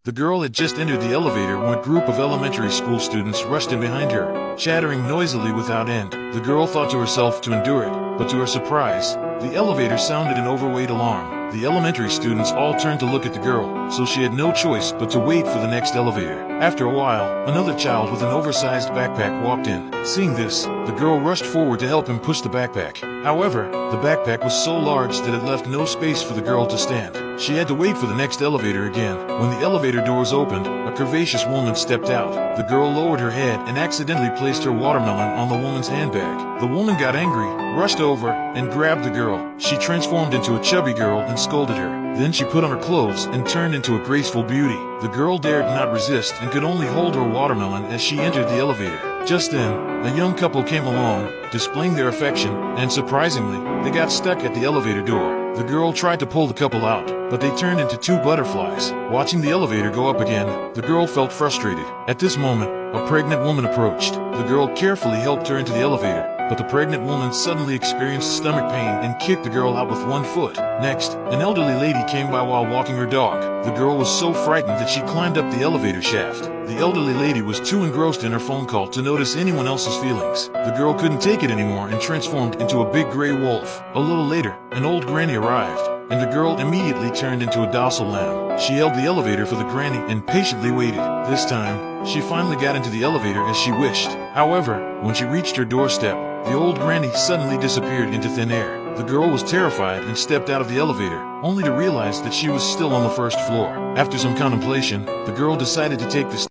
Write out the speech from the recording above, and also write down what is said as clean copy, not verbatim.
The girl had just entered the elevator when a group of elementary school students rushed in behind her, chattering noisily without end. The girl thought to herself to endure it, but to her surprise, the elevator sounded an overweight alarm. The elementary students all turned to look at the girl, so she had no choice but to wait for the next elevator. After a while, another child with an oversized backpack walked in. Seeing this, the girl rushed forward to help him push the backpack. However, the backpack was so large that it left no space for the girl to stand. She had to wait for the next elevator again. When the elevator doors opened, a curvaceous woman stepped out. The girl lowered her head and accidentally placed her watermelon on the woman's handbag. The woman got angry, rushed over, and grabbed the girl. She transformed into a chubby girl and scolded her. Then she put on her clothes and turned into a graceful beauty. The girl dared not resist and could only hold her watermelon as she entered the elevator. Just then, a young couple came along, displaying their affection, and surprisingly, they got stuck at the elevator door. The girl tried to pull the couple out, but they turned into two butterflies. Watching the elevator go up again, the girl felt frustrated. At this moment, a pregnant woman approached. The girl carefully helped her into the elevator, but the pregnant woman suddenly experienced stomach pain and kicked the girl out with one foot. Next, an elderly lady came by while walking her dog. The girl was so frightened that she climbed up the elevator shaft. The elderly lady was too engrossed in her phone call to notice anyone else's feelings. The girl couldn't take it anymore and transformed into a big gray wolf. A little later, an old granny arrived, and the girl immediately turned into a docile lamb. She held the elevator for the granny and patiently waited. This time, she finally got into the elevator as she wished. However, when she reached her doorstep, the old granny suddenly disappeared into thin air. The girl was terrified and stepped out of the elevator, only to realize that she was still on the first floor. After some contemplation, the girl decided to take the